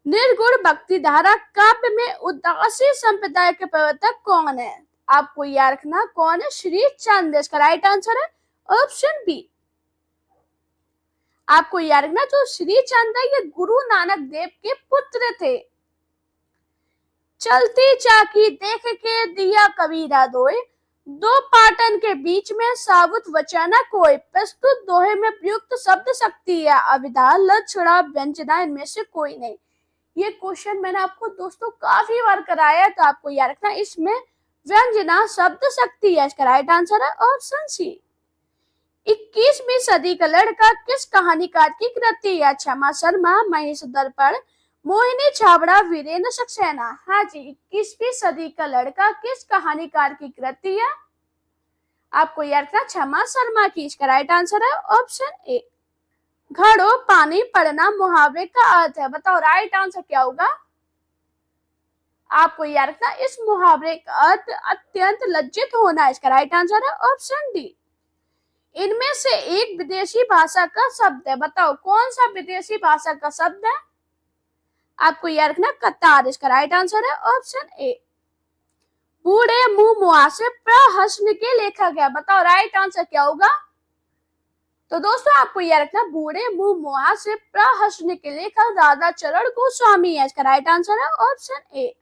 Speaker 1: निर्गुण भक्ति धारा काव्य में उदासी संप्रदाय के प्रवर्तक कौन है? आपको याद रखना कौन है? श्री चंद्र, इसका राइट आंसर है ऑप्शन बी। आपको याद रखना जो श्री चंद्र ये गुरु नानक देव के पुत्र थे। चलती चाकी देख के दिया कबीरा दोए, दो पाटन के बीच में साबुत वचना कोई, प्रस्तुत दोहे में प्रयुक्त शब्द शक्ति है, अविधा, लक्षणा, व्यंजना इनमें से कोई नहीं। ये क्वेश्चन मैंने आपको दोस्तों काफी बार कराया है, तो आपको याद रखना इसमें व्यंजना शब्द शक्ति है, इसका राइट आंसर है ऑप्शन सी। 21वीं सदी का लड़का किस कहानीकार की कृति है? क्षमा शर्मा, महेश दर्पण, मोहिनी छाबड़ा, वीरेंद्र सक्सेना। हाँ जी, 21वीं सदी का लड़का किस कहानीकार की कृति है? आपको याद रखना क्षमा शर्मा की, इसका राइट आंसर है ऑप्शन ए। घड़ो पानी पड़ना मुहावरे का अर्थ है, बताओ राइट आंसर क्या होगा? आपको याद रखना इस मुहावरे का अर्थ अत्यंत लज्जित होना, इसका राइट आंसर है ऑप्शन डी। इनमें से एक विदेशी भाषा का शब्द है, बताओ कौन सा विदेशी भाषा का शब्द है? आपको याद रखना कतार, इसका राइट आंसर है ऑप्शन ए। बूढ़े मुंह मुहासे प्रहसन के लेखक है, बताओ राइट आंसर क्या होगा? तो दोस्तों आपको याद रखना बूढ़े मुंह मुहासे प्रहसन के लेखक राधा चरण गोस्वामी है, इसका राइट आंसर है ऑप्शन ए।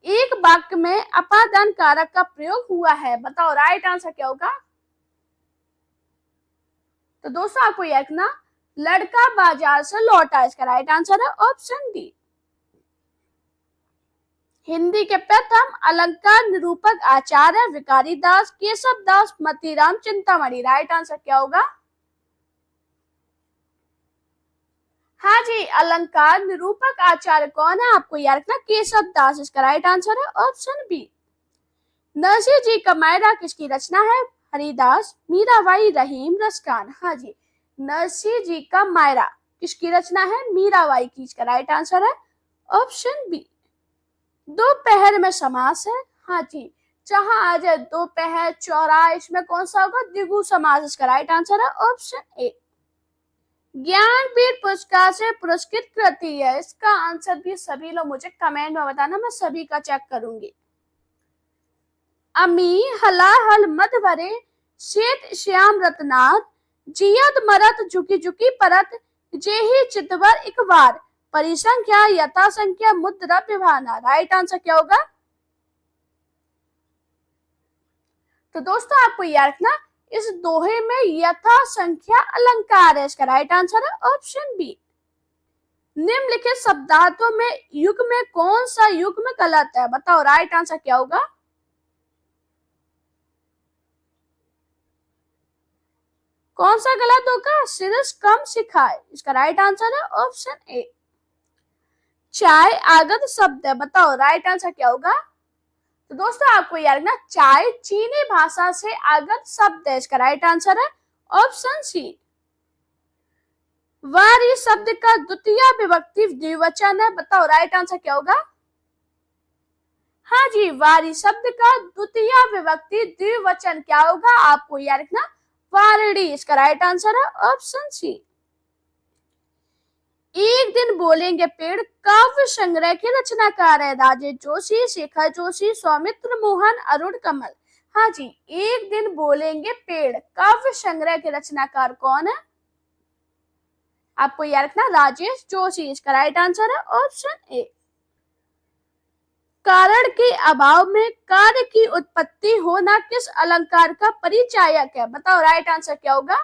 Speaker 1: एक वाक्य में अपादान कारक का प्रयोग हुआ है, बताओ राइट आंसर क्या होगा? तो दोस्तों आपको याद रखना लड़का बाजार से लौटा, इसका राइट आंसर है ऑप्शन डी। हिंदी के प्रथम अलंकार निरूपक आचार्य विकारी दास, केशव दास, मतीराम चिंतामणि। राइट आंसर क्या होगा? हाँ जी, अलंकार निरूपक आचार्य कौन है? आपको याद रखना केशव दास, इसका राइट आंसर है ऑप्शन बी। नरसिंह जी का मायरा किसकी रचना है? हरिदास, मीराबाई, रहीम, रसखान। हाँ जी, नरसिंह जी का मायरा किसकी रचना है? मीराबाई की, इसका राइट आंसर है ऑप्शन बी। दोपहर में समास है? हाँ जी, जहां आ जाए दोपहर, चौराहा, इसमें कौन सा होगा? द्विगु समास, इसका राइट आंसर है ऑप्शन ए। ज्ञानपीठ पुरस्कार से पुरस्कृत कृति है? इसका आंसर भी सभी लोग मुझे कमेंट में बताना, मैं सभी का चेक करूंगी। अमी हलाहल मद भरे श्वेत श्याम रत्नार, जियत मरत झुकी झुकी परत, जेहि चितवर एक बार, परिसंख्या यथा संख्या मुद्रा विभाना। राइट आंसर क्या होगा? तो दोस्तों आपको याद रखना, इस दोहे में यथा संख्या अलंकार है। इसका राइट आंसर है ऑप्शन बी। निम्नलिखित शब्दार्थों में युग में कौन सा युग्म गलत है? बताओ राइट आंसर क्या होगा? कौन सा गलत होगा? शिरस कम सिखाए। इसका राइट आंसर है ऑप्शन ए। चाय आगत शब्द है, बताओ राइट आंसर क्या होगा? तो दोस्तों आपको याद रखना, चाय चीनी भाषा से आगत शब्द है। इसका राइट आंसर है ऑप्शन सी। वारी शब्द का द्वितीय विभक्ति द्विवचन है, बताओ राइट आंसर क्या होगा? हाँ जी, वारी शब्द का द्वितीय विभक्ति द्विवचन क्या होगा? आपको याद रखना, वारड़ी। इसका राइट आंसर है ऑप्शन सी। एक दिन बोलेंगे पेड़ काव्य संग्रह के रचनाकार है राजेश जोशी, शेखर जोशी, सौमित्र मोहन, अरुण कमल। हाँ जी, एक दिन बोलेंगे पेड़ काव्य संग्रह के रचनाकार कौन है? आपको याद रखना, राजेश जोशी। इसका राइट आंसर है ऑप्शन ए। कारण के अभाव में कार्य की उत्पत्ति होना किस अलंकार का परिचायक है? बताओ राइट आंसर क्या होगा?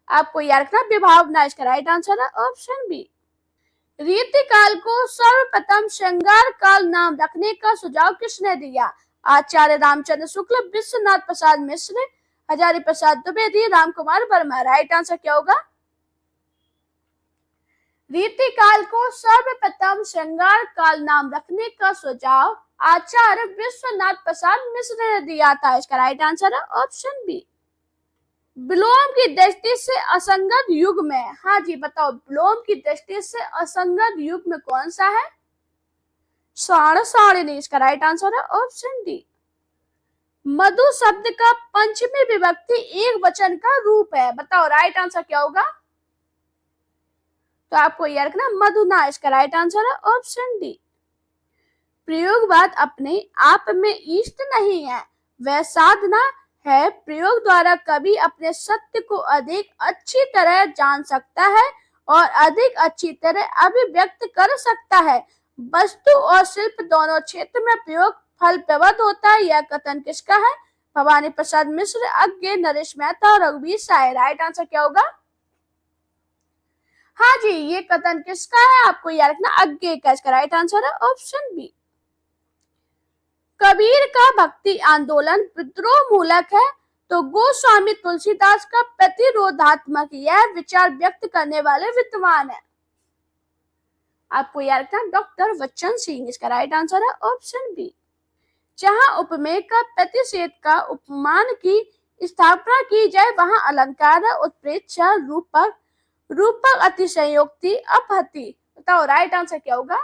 Speaker 1: आपको याद रखना, विभावना। इसका राइट आंसर है ऑप्शन बी। रीति काल को सर्वप्रथम श्रृंगार काल नाम रखने का सुझाव किसने दिया? आचार्य रामचंद्र शुक्ल, विश्वनाथ प्रसाद मिश्र, हजारी प्रसाद द्विवेदी, राम कुमार वर्मा। राइट आंसर क्या होगा? रीति काल को सर्वप्रथम श्रृंगार काल नाम रखने का सुझाव आचार्य विश्वनाथ प्रसाद मिश्र ने दिया था। इसका राइट आंसर है ऑप्शन बी। विलोम की दृष्टि से असंगत युग में, हाँ जी बताओ, विलोम की दृष्टि से असंगत युग में कौन सा है? स्वर्ण सारणी। इसका राइट आंसर है ऑप्शन डी। मधु शब्द का पंचमी विभक्ति एक वचन का रूप है, बताओ राइट आंसर क्या होगा? तो आपको याद रखना, मधुना। इसका राइट आंसर है ऑप्शन डी। प्रयोगवाद अपने आप में इष्ट नहीं है, वह साधना है। प्रयोग द्वारा कभी अपने सत्य को अधिक अच्छी तरह जान सकता है और अधिक अच्छी तरह अभिव्यक्त कर सकता है। वस्तु और शिल्प दोनों क्षेत्र में प्रयोग फलप्रद होता है। यह कथन किसका है? भवानी प्रसाद मिश्र, अज्ञे, नरेश मेहता और रघुवीर साय। राइट आंसर क्या होगा? हाँ जी, ये कथन किसका है? आपको याद रखना, अज्ञे का। इसका राइट आंसर है ऑप्शन बी। कबीर का भक्ति आंदोलन विद्रोह मूलक है, तो गोस्वामी तुलसीदास का प्रतिरोधात्मक। यह विचार व्यक्त करने वाले विद्वान है। आपको याद रखना, डॉक्टर बच्चन सिंह। इसका राइट आंसर है ऑप्शन बी। जहां उपमेय का प्रतिषेध का उपमान की स्थापना की जाए वहां अलंकार है उत्प्रेक्ष, रूपक, रूपक अतिशयोक्ति, अपहति। बताओ राइट आंसर क्या होगा?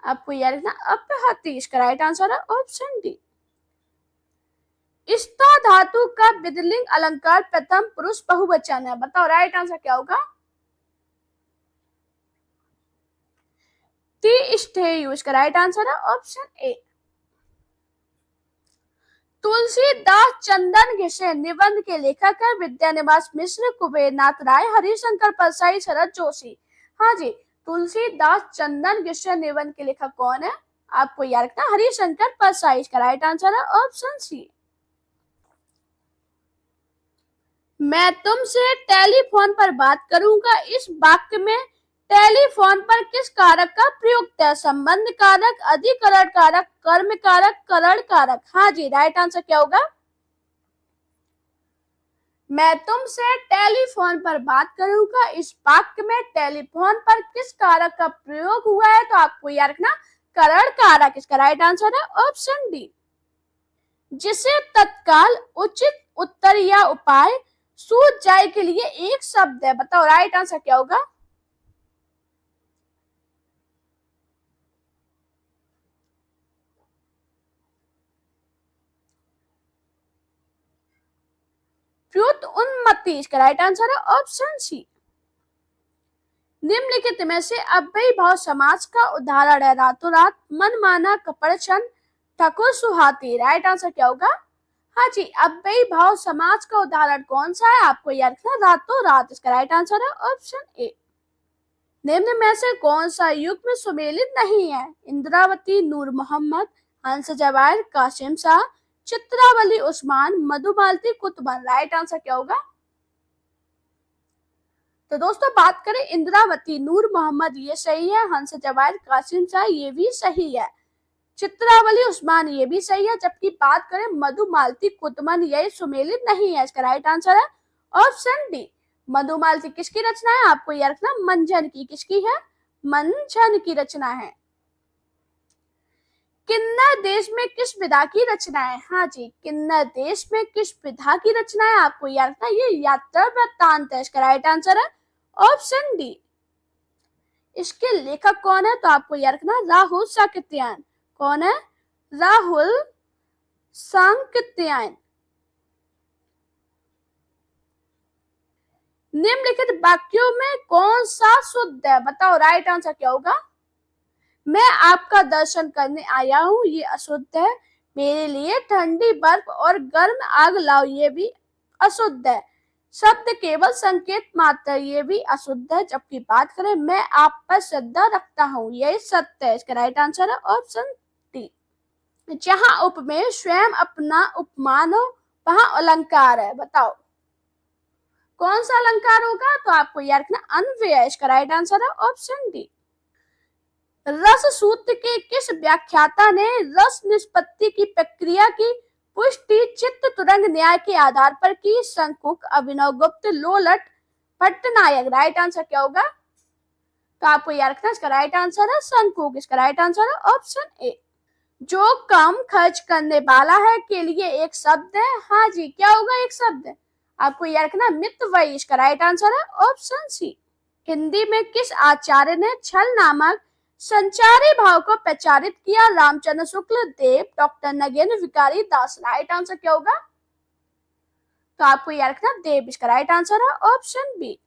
Speaker 1: आपको याद रखना, अपहति। इसका राइट आंसर है ऑप्शन डी। स्था धातु का विधिलिंग अलंकार प्रथम पुरुष बहुवचन है, बताओ राइट आंसर क्या होगा? तिष्ठेयु। इसका राइट आंसर है ऑप्शन ए। तुलसीदास चंदन घिसे निबंध के लेखक है विद्यानिवास मिश्र, कुबेरनाथ राय, हरिशंकर परसाई, शरद जोशी। हाँ जी, तुलसीदास चंदन घिसे निबंध के लेखक कौन है? आपको याद रखना, हरिशंकर परसाई। इसका राइट आंसर है ऑप्शन सी। मैं तुमसे टेलीफोन पर बात करूंगा, इस वाक्य में टेलीफोन पर किस कारक का प्रयोग है? संबंध कारक, अधिकरण कारक, कर्म कारक, करण कारक। हाँ जी, राइट आंसर क्या होगा? मैं तुमसे टेलीफोन पर बात करूंगा, इस वाक्य में टेलीफोन पर किस कारक का प्रयोग हुआ है? तो आपको याद रखना, करण कारक। इसका राइट आंसर है ऑप्शन डी। जिसे तत्काल उचित उत्तर या उपाय सूझ जाए के लिए एक शब्द है, बताओ राइट आंसर क्या होगा? व्युत्पत्ति, इसका राइट आंसर है ऑप्शन सी। निम्नलिखित में से अव्ययी भाव समाज का उदाहरण है रातों रात, मनमाना, कपड़छन, ठकुर सुहाती, राइट आंसर क्या होगा? हाँ जी, अव्ययी भाव समाज का उदाहरण कौन सा है? आपको याद रखना रातों रात, इसका राइट आंसर है ऑप्शन ए। निम्न में से कौन सा युग में सुमेलित नहीं है? इंद्रावती, नूर मोहम्मद, हंस जवाहिर, कासिम शाह, चित्रावली उस्मान, मधुमालती कुतुबन, राइट आंसर क्या होगा? तो दोस्तों बात करें इंद्रावती, नूर मोहम्मद ये सही है, हंस जवाहिर, कासिम शाह ये भी सही है, चित्रावली उस्मान ये भी सही है, जबकि बात करें मधुमालती कुतुबन ये सुमेलित नहीं है, इसका राइट आंसर है ऑप्शन डी। मधुमालती किसकी रचना है? आपको याद रखना मंझन की, किसकी है? मंझन की रचना है। किन्नर देश में किस विधा की रचना है? हाँ जी, किन्नर देश में किस विधा की रचना है? आपको याद रखना ये यात्रा वृत्तांत है, इसका राइट आंसर है ऑप्शन डी। इसके लेखक कौन है? तो आपको याद रखना राहुल साकृत्यायन। कौन है? राहुल सांकृत्यायन। निम्नलिखित वाक्यों में कौन सा शुद्ध है? बताओ राइट आंसर क्या होगा? मैं आपका दर्शन करने आया हूँ ये अशुद्ध है, मेरे लिए ठंडी बर्फ और गर्म आग लाओ ये भी अशुद्ध है, शब्द केवल संकेत मात्र ये भी अशुद्ध है, जबकि बात करें मैं आप पर श्रद्धा रखता हूँ यही सत्य है, इसका राइट आंसर है ऑप्शन डी। जहां उपमेय स्वयं अपना उपमान हो वहां अलंकार है, बताओ कौन सा अलंकार होगा? तो आपको याद रखना अन्वय, इसका राइट आंसर है ऑप्शन डी। रस सूत्र के किस व्याख्याता ने रस निष्पत्ति की प्रक्रिया की पुष्टि चित्त तुरंग न्याय के आधार पर की? शंकुक, अभिनव गुप्त, लोलट, पट्टनायक, राइट आंसर क्या होगा? तो आपको याद रखना इसका राइट आंसर है शंकुक, इसका राइट आंसर है ऑप्शन ए। जो कम खर्च करने वाला है के लिए एक शब्द है, हाँ जी क्या होगा एक शब्द? आपको याद रखना मितव्ययी, इसका राइट आंसर है ऑप्शन सी। हिंदी में किस आचार्य ने छल नामक संचारी भाव को प्रचारित किया? रामचंद्र शुक्ल, देव, डॉक्टर नगेंद्र विकारी दास, राइट आंसर क्या होगा? तो आपको याद रखना देव, इसका राइट आंसर है ऑप्शन बी।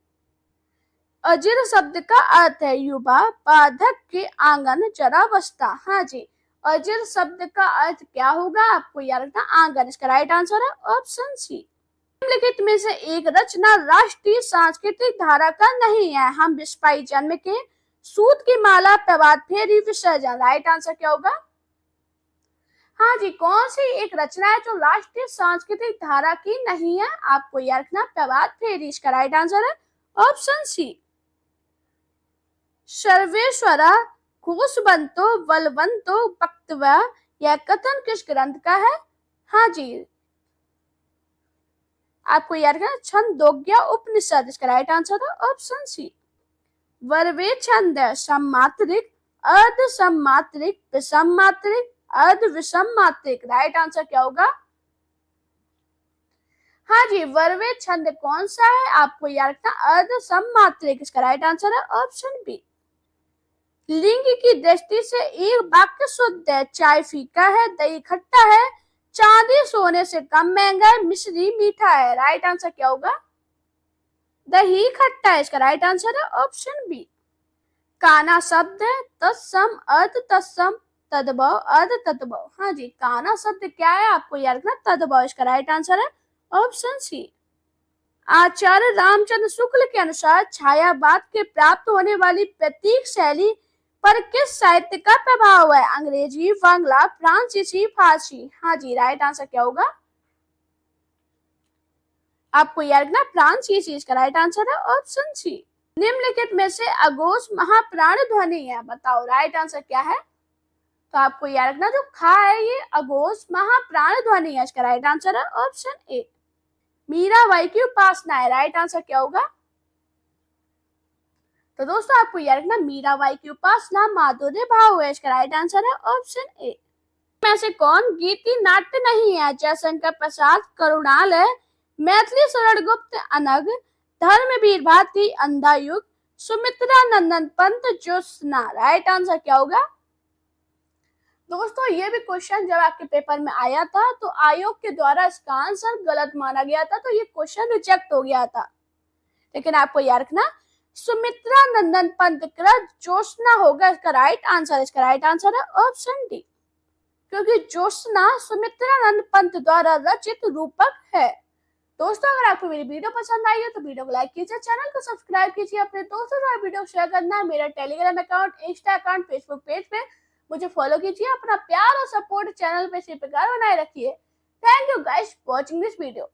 Speaker 1: अजिर शब्द का अर्थ है युवा, बाधक के आंगन, चरावस्था, हाँ जी अजिर शब्द का अर्थ क्या होगा? आपको याद रखना आंगन, इसका राइट आंसर है ऑप्शन सी। निम्नलिखित में से एक रचना राष्ट्रीय सांस्कृतिक धारा का नहीं है? हम विस्पाई जन्म के, सूत की माला, प्रभात फेरी, विसर्जन, राइट आंसर क्या होगा? हाँ जी कौन सी एक रचना है जो राष्ट्रीय सांस्कृतिक धारा की नहीं है? आपको याद रखना प्रभात फेरी, इसका राइट आंसर है ऑप्शन सी। सर्वेश्वरा घोषवंतो बलवंतो वक्तव्य यह कथन किस ग्रंथ का है? हाँ जी आपको याद रखना छंदोग्य उपनिषद, इसका राइट आंसर है ऑप्शन सी। वर्वे छंद है सममात्रिक, अर्ध सममात्रिक, विषम मात्रिक, अर्ध विषम मात्रिक, राइट आंसर क्या होगा? हाँ जी वर्वे छंद कौन सा है? आपको याद रखना अर्ध सममात्रिक, इसका राइट आंसर है ऑप्शन बी। लिंग की दृष्टि से एक वाक्य शुद्ध है, चाय फीका है, दही खट्टा है, चांदी सोने से कम महंगा है, मिश्री मीठा है, राइट आंसर क्या होगा? दही खट्टा है, इसका राइट आंसर है ऑप्शन बी। काना शब्द है तत्सम, अर्ध तत्सम, तद्भव, अर्ध तद्भव, हाँ जी काना शब्द क्या है? आपको याद रखना तद्भव, इसका राइट आंसर है ऑप्शन सी। आचार्य रामचंद्र शुक्ल के अनुसार छायावाद के प्राप्त होने वाली प्रतीक शैली पर किस साहित्य का प्रभाव है? अंग्रेजी, बांग्ला, फ्रांसीसी, फारसी, हाँ जी राइट आंसर क्या होगा? आपको याद रखना फ्रांसीसी, इसका राइट आंसर है ऑप्शन सी। निम्नलिखित में से अघोष महाप्राण ध्वनि है, बताओ राइट आंसर क्या है? तो आपको याद रखना जो खा है ये अघोष महाप्राण ध्वनि है, इसका राइट आंसर है ऑप्शन ए। मीराबाई की उपासना है, राइट आंसर क्या होगा? तो दोस्तों आपको याद रखना मीराबाई की उपासना माधुर्य भाव है, इसका राइट आंसर है ऑप्शन ए। में से कौन गीति नाट्य नहीं है? जयशंकर प्रसाद, करुणाल है, मैथिली शरण गुप्त, अनग, धर्मवीर भारती, अंधायुग, सुमित्रा नंदन पंत, ज्योत्सना, राइट आंसर क्या होगा? दोस्तों ये भी क्वेश्चन जब आपके पेपर में आया था तो आयोग के द्वारा इसका आंसर गलत माना गया था, तो ये क्वेश्चन रिजेक्ट हो गया था। लेकिन आपको याद रखना सुमित्रा नंदन पंत का ज्योत्सना होगा इसका राइट आंसर। इसका राइट आंसर है ऑप्शन डी, क्योंकि ज्योत्सना सुमित्रा नंदन पंत द्वारा रचित रूपक है। दोस्तों अगर आपको मेरी वीडियो पसंद आई हो तो वीडियो को लाइक कीजिए, चैनल को सब्सक्राइब कीजिए, अपने दोस्तों के साथ वीडियो शेयर करना, मेरा Telegram account, Insta account, Facebook page पे मुझे फॉलो कीजिए। अपना प्यार और सपोर्ट चैनल पे इसी प्रकार बनाए रखिए। Thank you guys watching this video.